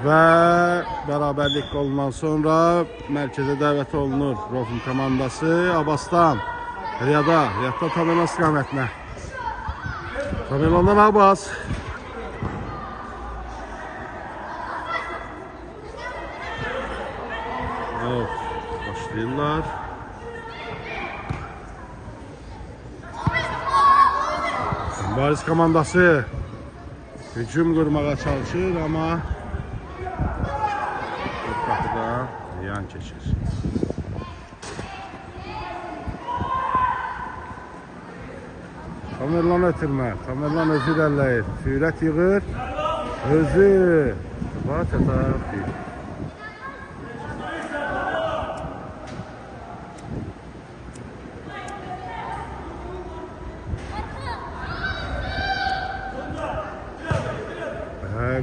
Və bərabərlik qolundan sonra mərkəzə dəvət olunur Rofun komandası Abbasdan Riyadda Tamerlan istiqamətinə. Tamerlandan Abbas. Başlayırlar. Baris komandası hücum qurmağa çalışır, amma qapıda yan keçir. Tamerlan ötürmə. Tamerlan özü irəliləyir. Sürət yığır. Özü. Bax, çatar.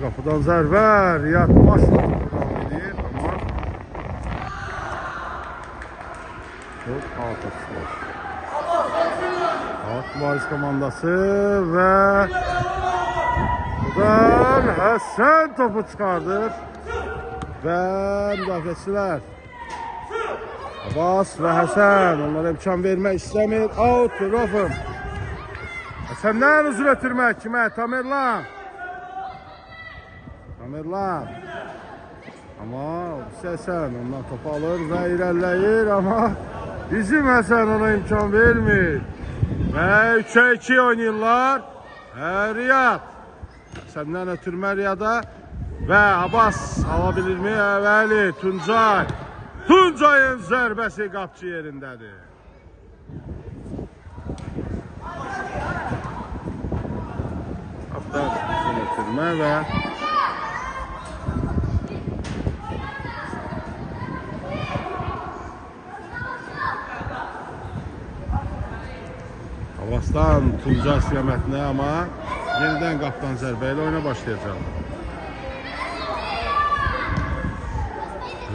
Qapıdan zərbə, Riyad başla edir, amma çok alt atışlar. Baris komandası və buradan Həsən topu çıxardır və müdafiəçilər Abbas və Həsən onlara imkan vermək istəmir. Out, Rofun. Həsəndən uzun ötürmək kimə? Tamerlan. Amma Həsən ondan topu alır və irəliləyir, amma bizim Həsən ona imkan vermir. Və 3'e 2 oynayırlar. Riyad. Həsəndən ötürmə Riyada və Abbas alabilirmi? Əvvəli Tuncay. Tuncay'ın zərbəsi qapçı yerindədir. Kaptan ötürmə və Abbasdan Tuncay istiqamətinə, amma yenidən qaptan zərbə ilə oyuna başlayacaq.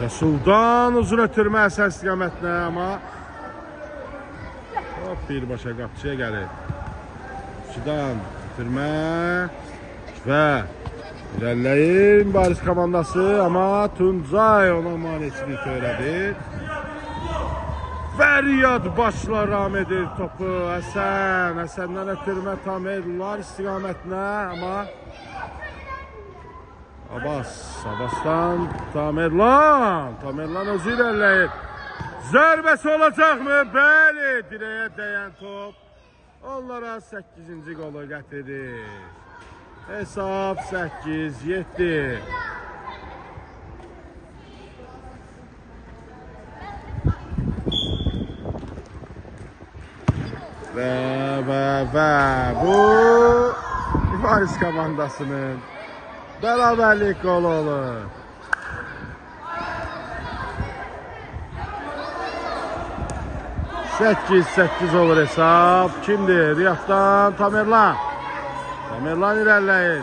Rəsuldan uzun ötürmə Həsən istiqamətinə, amma birbaşa qapçıya gəlir. Sudan ötürmə və irəliləyir Baris komandası, amma Tuncay ona maneçilik törədir. Və Riyad başla ram edir topu. Həsəndən ötürmə Tamerlan istiqamətinə, amma Abbasdan Tamerlan özü irəliləyir. Zərbəsi olacaqmı? Bəli, direyə dəyən top onlara 8-ci qolu gətirir. Hesab 8-7. Və bu Baris komandasının bərabərlik qolu olur. Sekiz olur hesab. Kimdir? Riyaddan Tamerlan. Tamerlan irəliləyir.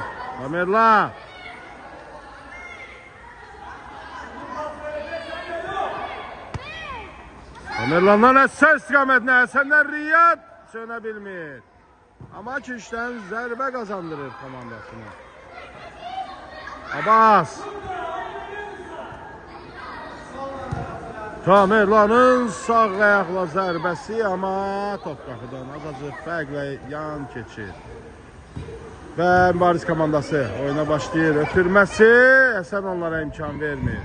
Tamerlandan Həsən istiqamətinə. Həsəndən Riyad sönə bilmir. Amma keçdən zərbə qazandırır komandasına. Abbas. Tamerlanın sağ ayaqla zərbəsi, amma top qapıdan azacıq fərqlə yan keçir. Və Baris komandası oyuna başlayır. Ötürməsi, Həsən onlara imkan vermir.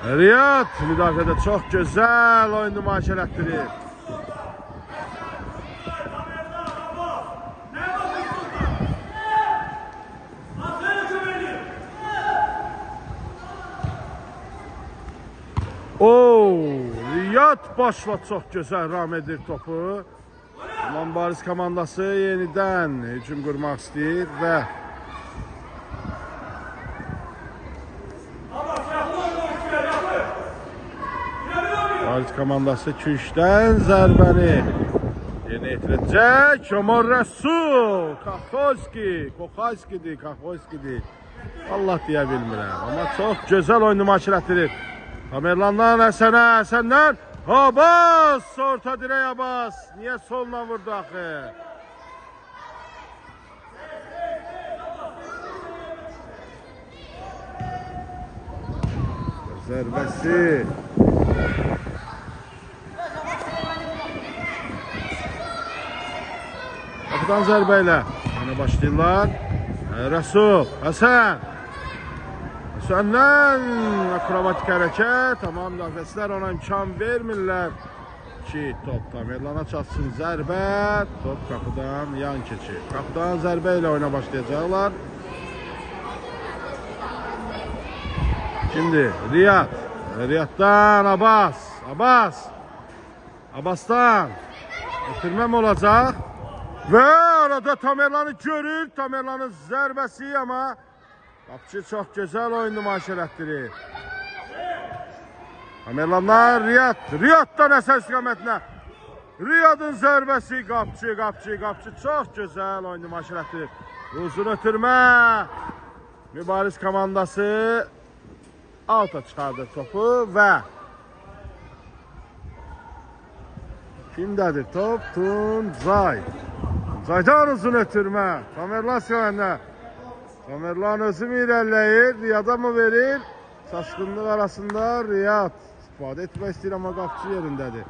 Riyad müdafiədə çox gözəl oyun nümayiş elətdirir. Riyad başla çox gözəl ram edir topu. Aman Baris komandası yenidən hücum qurmaq istəyir və Baris komandası küçdən zərbəni yerinə yetirəcək. Omar Rəsul, Kaxoyskidir. Allah deyə bilmirəm, amma çox gözəl oyun nümayiş elətdirir. Tamerlandan Həsənə, Həsəndən Abbas, orta dirək Abbas. Niyə solla vurdu axı? Zərbəsi. Qapıdan zərbə ilə yana başlayırlar. Rəsul, Həsən. Həsəndən akrobatik hərəkət. Tamam, müdafiəçilər ona imkan vermirlər ki, top Tamerlana çatsın. Zərbə, top qapıdan yan keçir. Qapıdan zərbə ilə oyuna başlayacaqlar. Şimdi Riyad. Riyaddan Abbas. Abbas. Abbasdan ötürməm olacaq. Və arada Tamerlanı görür. Tamerlanın zərbəsi, amma qapıcı çox gözəl oyun nümayiş elətdirir. Tamerlanlar Riyad. Riyaddan əsas istiqamətinə. Riyadın zərbəsi, qapıcı çox gözəl oyun nümayiş elətdirir. Uzun ötürmə. Mübariz komandası alta çıxardır topu və kimdədir top? Tuncay. Tuncaydan uzun ötürmə. Tamerlan istiqamətində. Tamerlan özü mü irəliləyir? Riyada mı verir? Çaşqınlıq arasında Riyad istifadə etmək istəyir, amma qapıcı yerindədir.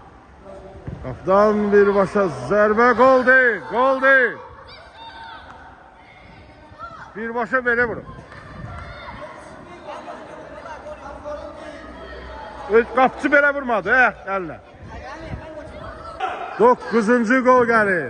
Qapıdan birbaşa zərbə, gol deyil, gol deyil. Birbaşa belə vurur. Qapıcı belə vurmadı, əlinə. 9-cu gol gəlir.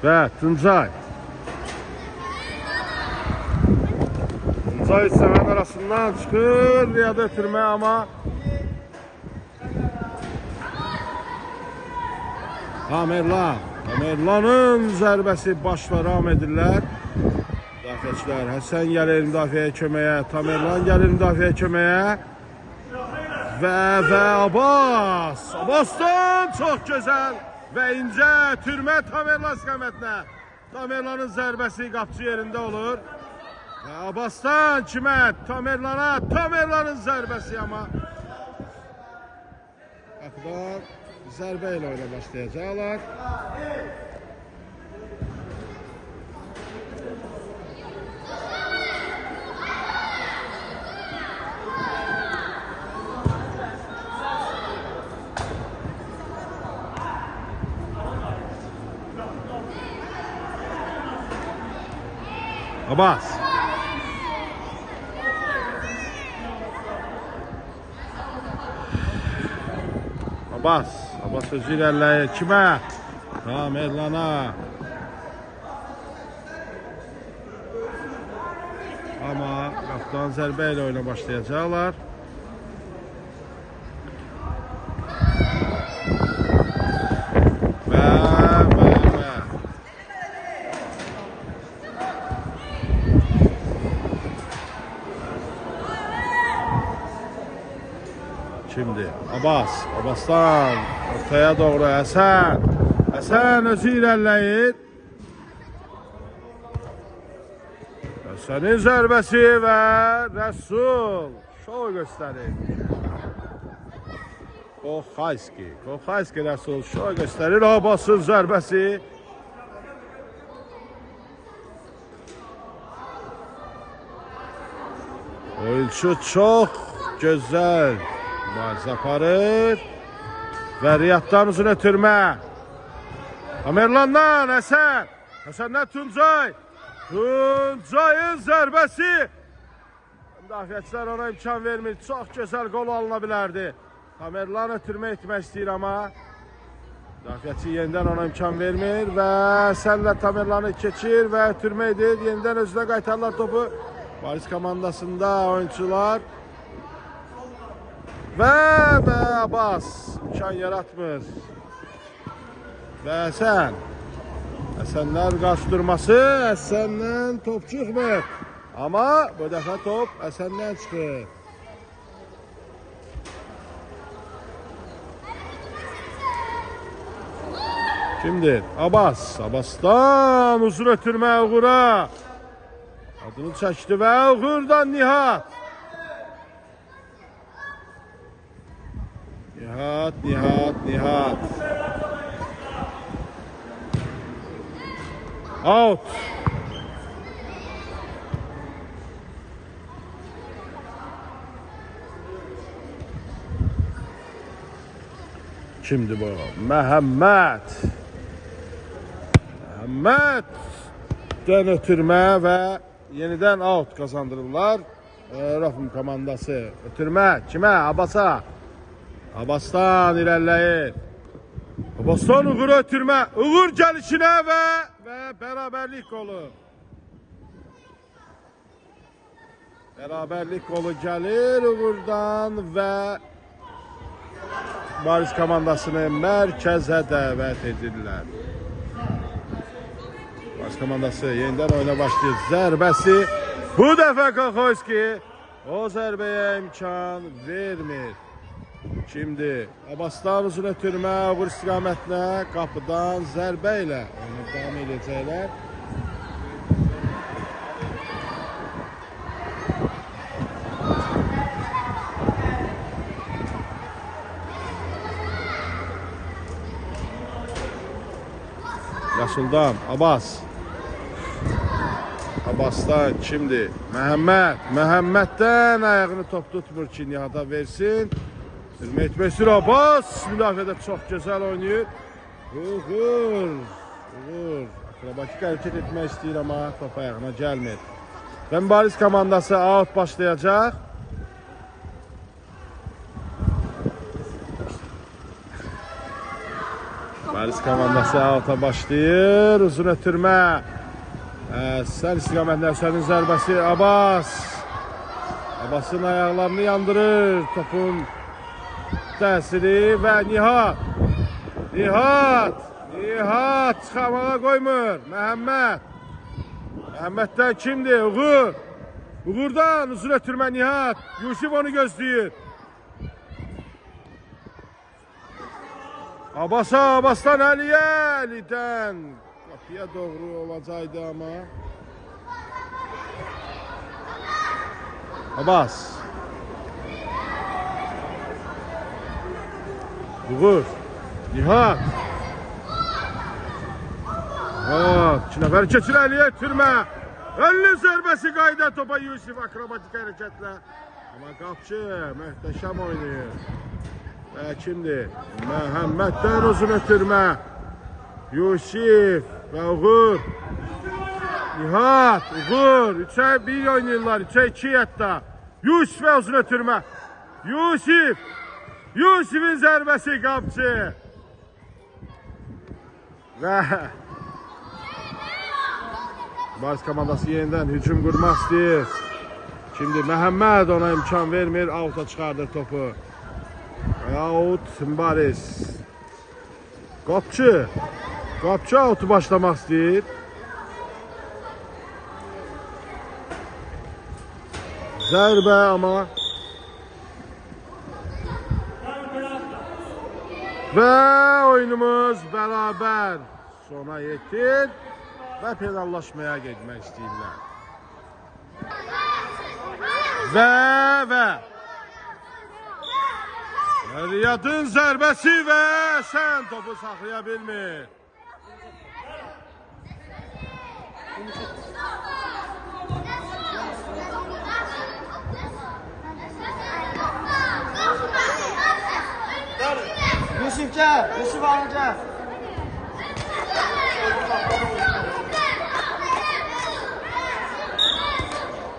Və Tuncay. Tuncay səvən arasından çıxır. Riyada ötürmə, amma Tamerlanın zərbəsi başla ram edirlər. Müdafiəçilər Həsən gəlir müdafiəyə köməyə. Tamerlan gəlir müdafiəyə köməyə. Və Abbas. Abbasdan çox gözəl və incə türmə Tamerlan istiqamətinə. Tamerlanın zərbəsi qapıcı yerində olur. Və Abbasdan kimə? Tamerlana. Tamerlanın zərbəsi, amma qapıdan zərbə ilə oyuna başlayacaqlar. Abbas. Abbas özü irəliləyir. Kimə? Tamerlana. Amma qapıdan zərbə ilə oyuna başlayacaqlar. Və. Şimdi Abbasdan ortaya doğru Həsən. Həsən özü irəliləyir. Həsənin zərbəsi və Rəsul şov göstərir. Koxayski Rəsul şov göstərir. Abbasın zərbəsi. Oyuncu çox gözəl mübarizə aparır. Və Riyaddan uzun ötürmə. Tamerlandan Həsən. Həsəndən Tuncay. Tuncayın zərbəsi. Müdafiəçilər ona imkan vermir. Çox gözəl qol alına bilərdi. Tamerlan ötürmə etmək istəyir, amma müdafiəçi yenidən ona imkan vermir. Və Həsənlə Tamerlanı keçir və ötürmə edir. Yenidən özünə qaytarlar topu. Paris komandasında oyuncular. Və Abbas imkan yaratmır. Və Həsənlər qarşı durması. Həsəndən top çıxmır. Amma bu dəfə top Həsəndən çıxır. Kimdir? Abbas. Abbasdan uzun ötürmə Uğur'a. Adını çəkdi və Uğur'dan Nihat. Nihat. Out. Kimdir bu? Məhəmməddən ötürmə və yenidən out kazandırırlar. Rafım komandası ötürmə kimə? Abbas'a. Abbas'tan ilerleyir. Abbas'tan Uğur'a ötürmə. Uğur gəlişinə və beraberlik golü. Beraberlik golü gəlir Uğur'dan və Baris komandasını mərkəzə dəvət edirlər. Baris komandası yenidən oyuna başlayır. Zərbəsi bu dəfə Kakhoyski o zərbəyə imkan vermir. Şimdi Abbas'tan uzun ötürmə Uğur istiqamətinə qapıdan zərbə ilə onu davam edəcəklər. Yaşıldan Abbas. Abbas'dan şimdi Məhəmməddən ayağını top tutmur ki Nihat'a versin. Mehmet Abbas müdafiədə çox gözəl oynayır. Uğur akrobatik hərəkət etmək istəyir amma top ayağına gəlmir. Və Baris komandası out başlayacaq. Baris komandası out'a başlayır. Uzun ötürmə. Sən istiqamətində Əsərin zərbəsi Abbas. Abbas'ın ayaqlarını yandırır. Topun təsiri və Nihat çıxamağa qoymur. Məhəmməddən kimdir? Uğur'dan uzun ötürmə Nihat. Yusif onu gözləyir. Abbas'tan Əlidən qapıya doğru olacaqdı amma Abbas Uğur Nihat iki nəfər keçir Əliyə ötürmə Əlinin zərbəsi qayda topa Yusif akrobatik hərəkətlə amma qapçı möhtəşəm oynayır. Və kimdir? Məhəmməddən uzun ötürmə Yusif və Uğur Nihat, Uğur 3'ə 1 oynayırlar, 3'ə 2 hətta Yusif və uzun ötürmə Yusif'in zərbəsi qapçı və Baris komandası yenidən hücum qurmaq istəyir. Şimdi Məhəmməd ona imkan vermir, out'a çıxardır topu. Out Baris. Qapçı out'u başlamaq istəyir. Zərbə amma və oyunumuz bərabər sona yetir və penallaşmaya getmək istəyirlər. Və Riyadın zərbəsi və sən topu saxlaya bilmir. Yusuf gel, Yusuf al gel.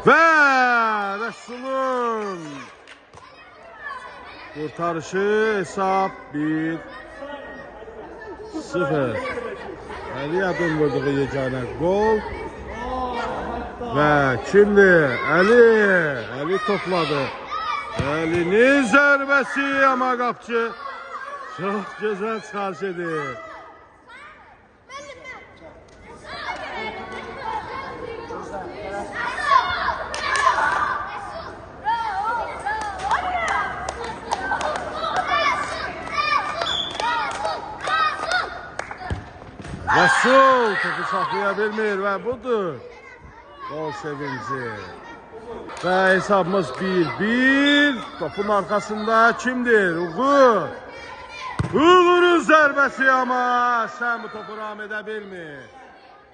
Və Rəsulun kurtarışı hesab 1-0. Riyadın vurduğu yeganə gol. Və kimdir? Əli topladı. Əlinin zərbəsi amma qapçı çox gözəl çıxarış edir. Rəsul topu saxlaya bilmir və budur. Gol sevinci. Və hesabımız 1-1. Topun arkasında kimdir? Uğur. Uğur'un zərbəsi ama sən bu topu ram edə bilmir.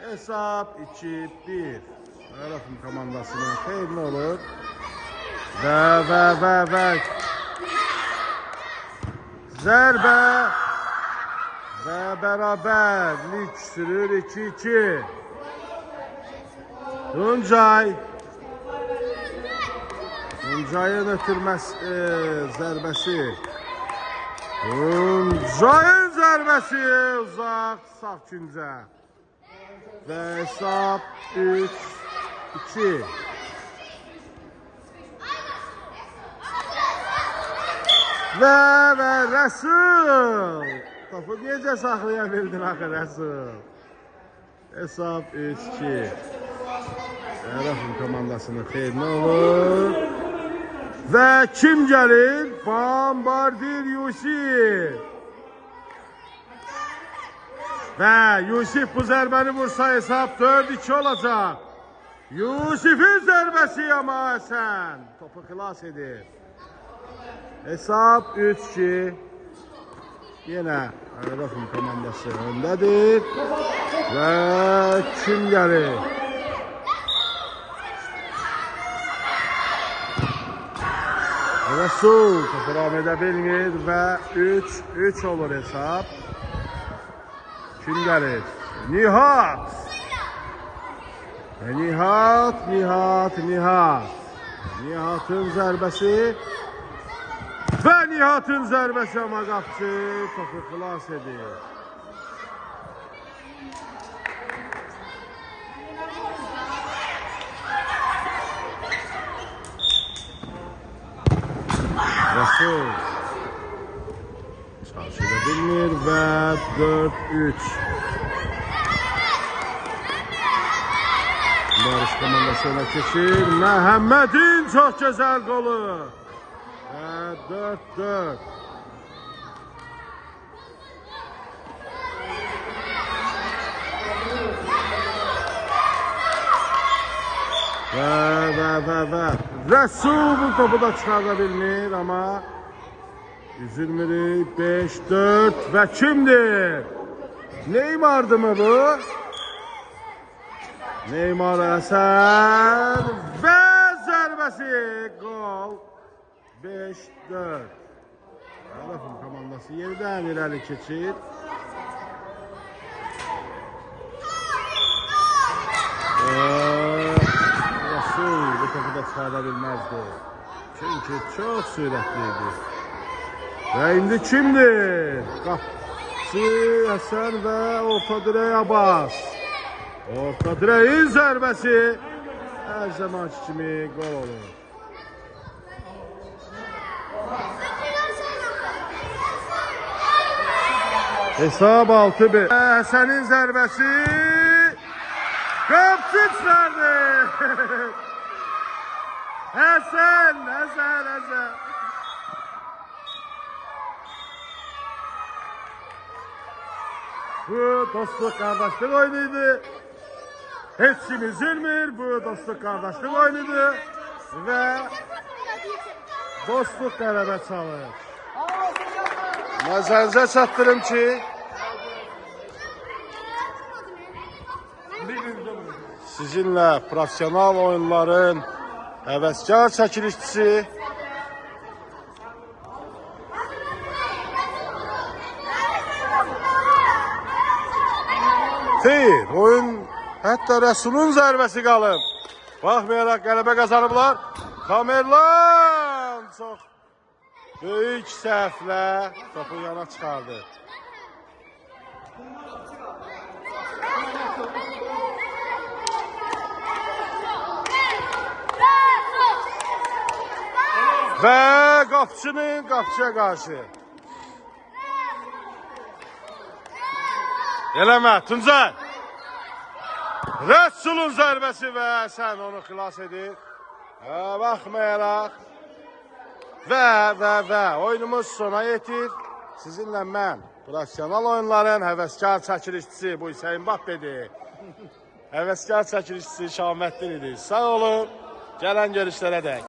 Hesab 2-1. Rəfim komandasının xeyirli olur. Və. Zərbə. Və bərabərlik sürür 2-2. Tuncay'ın zərbəsi. Tuncay'ın zərbəsi uzaq sağ küncə. Və hesab 3-2. Və Rəsul. Topu necə saxlaya bildin axı Rəsul? Hesab 3-2. Rəfim komandasının xeyrinə olur. Və kim gəlir? Bombardier Yusif. Və Yusif bu zərbəni vursa hesab 4-2 olacaq. Yusif'in zərbəsi ama Həsən topu xilas edir. Hesab 3-2. Yenə Rəfim komandası öndədir. Və kim gəlir? Rəsul topu ram edə bilmir və 3-3 olur hesab. Kim gəlir? Nihat. Nihat'ın zərbəsi. Və Nihat'ın zərbəsi ama qapçı topu xilas edir. Rəsul çalışıda bilmir və 4-3. Barış komandası ona keçir. Məhəmmədin çox gözəl qolu. Və 4-4. Və Rəsul bu topu da çıxarda bilmir ama üzülmürük. 5-4 və kimdir? Neymar'dı mı bu? Neymar Həsən və zərbəsi gol. 5-4. Rəfim komandası yerdən irəli keçir. Rəsul bu topu da çıxarda bilməzdi. Çünki çox sürətliydi. Və indi kimdir? Qapçı Həsən və orta dirək Abbas. Orta direğin zərbəsi hər zamanki kimi gol olur. Hesab 6-1. Həsənin zərbəsi qapçı çıxardı. Həsən. Bu dostluq qardaşlıq oyunuydu. Heç kim üzülmür. Bu dostluq qardaşlıq oyunudur. Və dostluq qələbə çalır. Nəzərinizə çatdırım ki, sizinlə profesional oyunların həvəskar çəkilişçisi xeyr, oyun hətta Rəsulun zərbəsi qalıb. Baxmayaraq qələbə qazanıblar. Tamerlan çox böyük səhvlə topu yana çıxardı. Və qapçının qapçıya qarşı. Eləmə, Tuncay. Rəsulun zərbəsi və sən onu xilas edir. Baxmayaraq. Və oyunumuz sona yetir. Sizinlə mən Profesional oyunların həvəskar çəkilişçisi bu Hüseyin Mbappe'dir. Həvəskar çəkilişçisi Şahməddin idi. Sağ olun. Gələn görüşlərə dək.